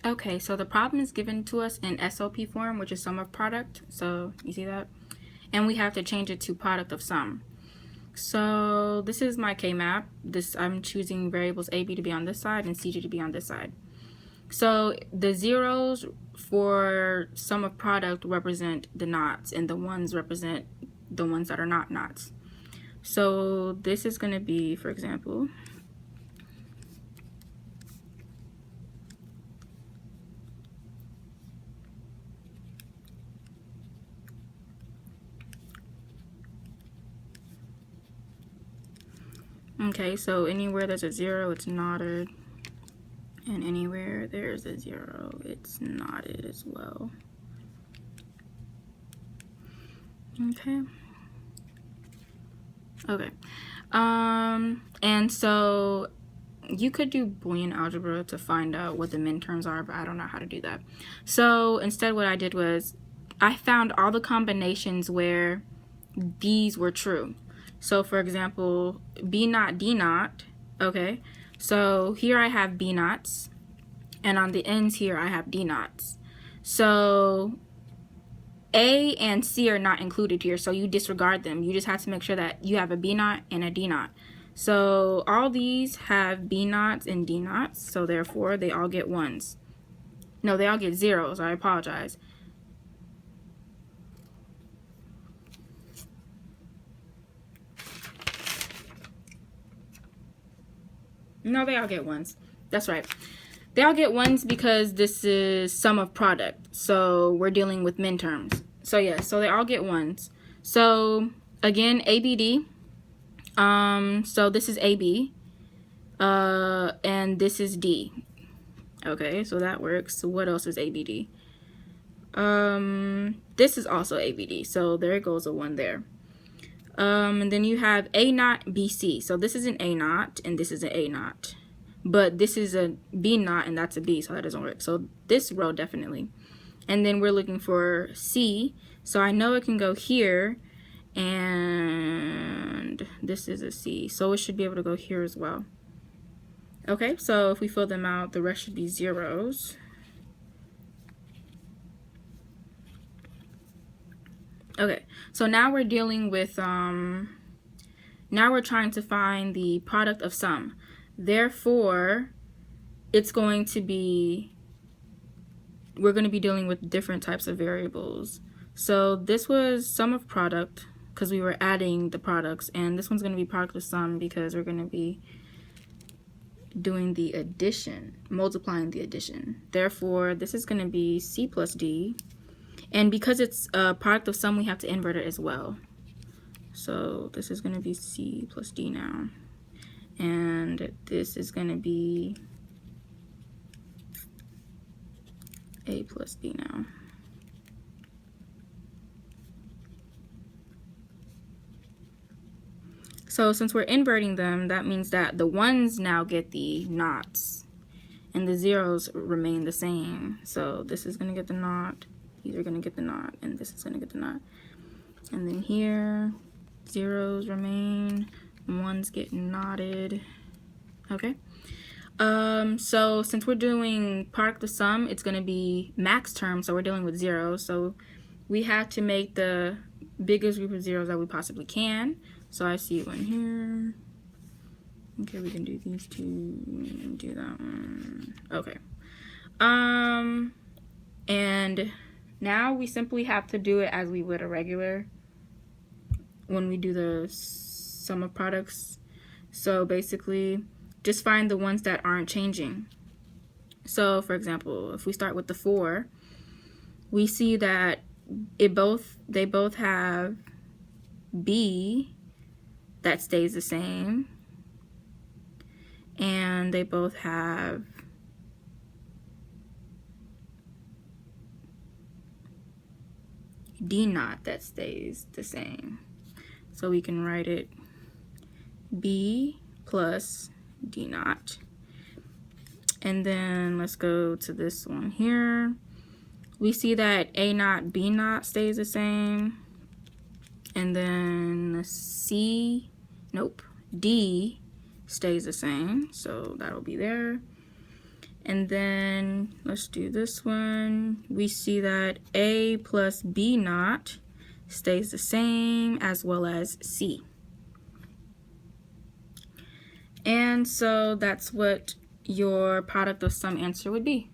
Okay, so the problem is given to us in SOP form, which is sum of product. So you see that? And we have to change it to product of sum. So this is my KMap. I'm choosing variables AB to be on this side and CG to be on this side. So the zeros for sum of product represent the knots, and the ones represent the ones that are not knots. So this is going to be, for example, okay, so anywhere there's a zero, it's knotted. And anywhere there's a zero, it's knotted as well. Okay. Okay. And so you could do Boolean algebra to find out what the minterms are, but I don't know how to do that. So instead what I did was I found all the combinations where these were true. So for example, B naught, D naught, okay? So here I have B naughts, and on the ends here I have D naughts. So A and C are not included here, so you disregard them. You just have to make sure that you have a B naught and a D naught. So all these have B naughts and D naughts, so therefore they all get ones. No, they all get zeros. I apologize. No, they all get ones. That's right. They all get ones because this is sum of product. So we're dealing with minterms. So yeah, so they all get ones. So again, ABD. So this is AB. And this is D. Okay, so that works. So what else is ABD? This is also ABD. So there goes a one there. And then you have A naught, BC. So this is an A naught and this is an A naught. But this is a B naught and that's a B, so that doesn't work. So this row definitely. And then we're looking for C. So I know it can go here, and this is a C. So it should be able to go here as well. Okay, so if we fill them out, the rest should be zeros. Okay, so now we're dealing with, now we're trying to find the product of sum. Therefore, it's going to be, we're going to be dealing with different types of variables. So this was sum of product because we were adding the products, and this one's going to be product of sum because we're going to be doing the addition, multiplying the addition. Therefore, this is going to be C plus D. And because it's a product of sum, we have to invert it as well. So this is going to be C plus D now. And this is going to be A plus B now. So since we're inverting them, that means that the ones now get the knots. And the zeros remain the same. So this is going to get the knot. These are going to get the knot, and this is going to get the knot. And then here, zeros remain, ones get knotted. Okay. So since we're doing product of sum, it's going to be max term, so we're dealing with zeros. So we have to make the biggest group of zeros that we possibly can. So I see one here. Okay, we can do these two and do that one. Okay. And now we simply have to do it as we would a regular when we do the sum of products. So basically, just find the ones that aren't changing. So for example, if we start with the 4, we see that they both have B that stays the same, and they both have D naught that stays the same. So we can write it B plus D naught. And then let's go to this one here. We see that A naught, B naught stays the same. And then D stays the same. So that'll be there. And then let's do this one. We see that A plus B naught stays the same, as well as C. And so that's what your product of sum answer would be.